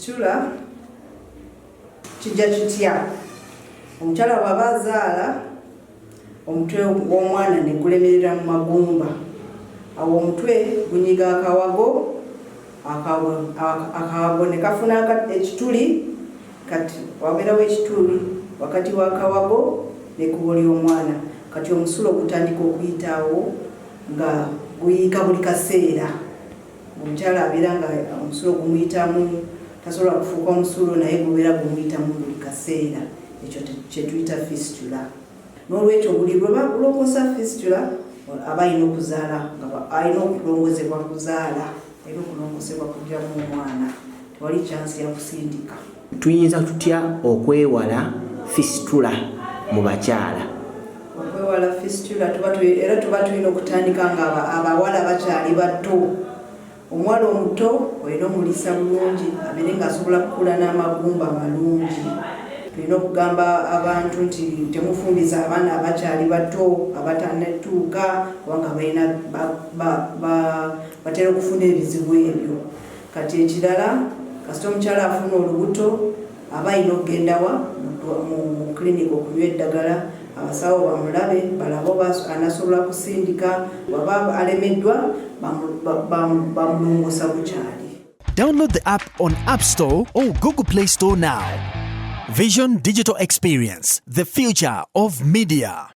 Fistula kijja kitya? Omukyala bw'aba azaala omutwe gw'omwana ne gulemerera mu magumba, awo omutwe gunyiga akawago, akawago ne kafuna ekituli, kati wabeerawo ekituli wakati w'akawago ne kubo ly'omwana, kati omusulo gutandika okuyitaawo nga guyiika buli kaseera. Omukyala abeera nga omusulo gumuyitamu, tasobola kufuuka omusulo naye gubeera gumuyitamu buli kaseera. Ekyo kye tuyita fistula. N'olwekyo buli lwe balongosa fistula aba alina okuzaala nga alina okulongozebwa kuzaala, alina okulongosebwa kuggyamu omwana, tewali kyansi ya kusindika. Tuyinza tutya okwewala fistula mu bakyala? Okwewala fistula era tuba tulina okutandika nga abawala bakyali bato. Omuwala omuto olina omulisa bulungi abeere ng'asobola kukula n'amagumba malungi. Tulina okugamba abantu nti temufumbiza abaana abakyali bato abatanatuuka kubanga batera okufuna ebizibu ebyo. Kati ekirala, kasita omukyala afuna olubuto aba alina okugendawa mu klinika okunywa eddagala, abasawo bamulabe balabe oba anasobola kusindika, waba alemeddwa bamulongosa bukyali. Download the app on App Store or Google Play Store now. Vision Digital Experience, the future of media.